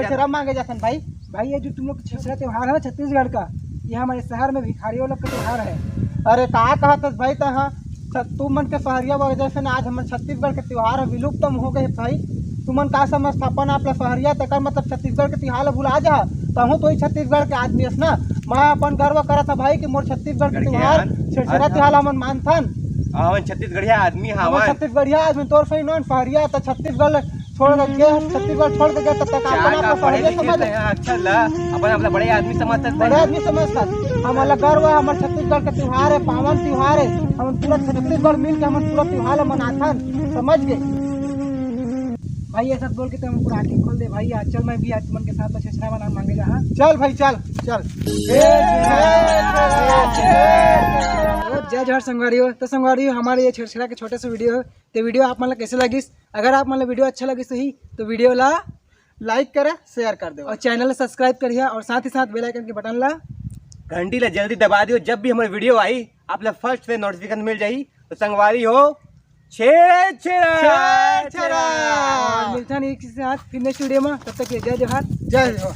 छेरा मांगे जाते भाई। भाई ये जो तुम लोग छेरा त्योहार है ना छत्तीसगढ़ का, ये हमारे शहर में भिखारियों लोग का त्योहार है। अरे कहा कहत भाई तहाँ तू मन के शहरिया वजह से आज हमारे छत्तीसगढ़ के त्योहार है विलुप्त हो गए भाई। तुमन का समझता अपन आपला शहरिया तक मतलब छत्तीसगढ़ के त्योहार भुला जा तहु तो ही छत्तीसगढ़ के आदमी है ना। मैं अपन गर्व करा था भाई कि मोर छत्तीसगढ़ के त्योहार छेरा त्योहार हमन मानथन। छत्तीसगढ़िया आदमी हवन छत्तीसगढ़िया आदमी तोर सही नॉन शहरिया तो छत्तीसगढ़ छोड़ के गए, छत्तीसगढ़ छोड़ के गए तब तक अपन बड़े आदमी समझता बड़े आदमी समझता। हमारा गर्व है हमारे छत्तीसगढ़ का त्योहार है, पावन त्योहार है। हम पूरा छत्तीसगढ़ मिल के हम पूरा त्योहार मनाथन, समझ गए भाई। ये सब बोल के तो हम पूरा आंटी खोल दे भाई। आज चल मैं भी आज तुमन के साथ छेरा बना मांगे जा। चल भाई चल चल। जय जोहर संगवारियों। तो संगवारियों हमारे ये छेरा के छोटे से वीडियो है, तो वीडियो आप मतलब कैसे लगी? अगर आप मतलब वीडियो अच्छा लगी सही तो वीडियो ला लाइक करे शेयर कर दे और चैनल सब्सक्राइब करिए और साथ ही साथ बेल आइकन के बटन ला घंटी ला जल्दी दबा दियो। जब भी हमारी वीडियो आई आप लोग फर्स्ट से नोटिफिकेशन मिल जाई। तो संगवारी हो छेरा मिलता नहीं किसी साथ फिर नेक्स्ट वीडियो में। तब तक जय जोहर। जय जोहर।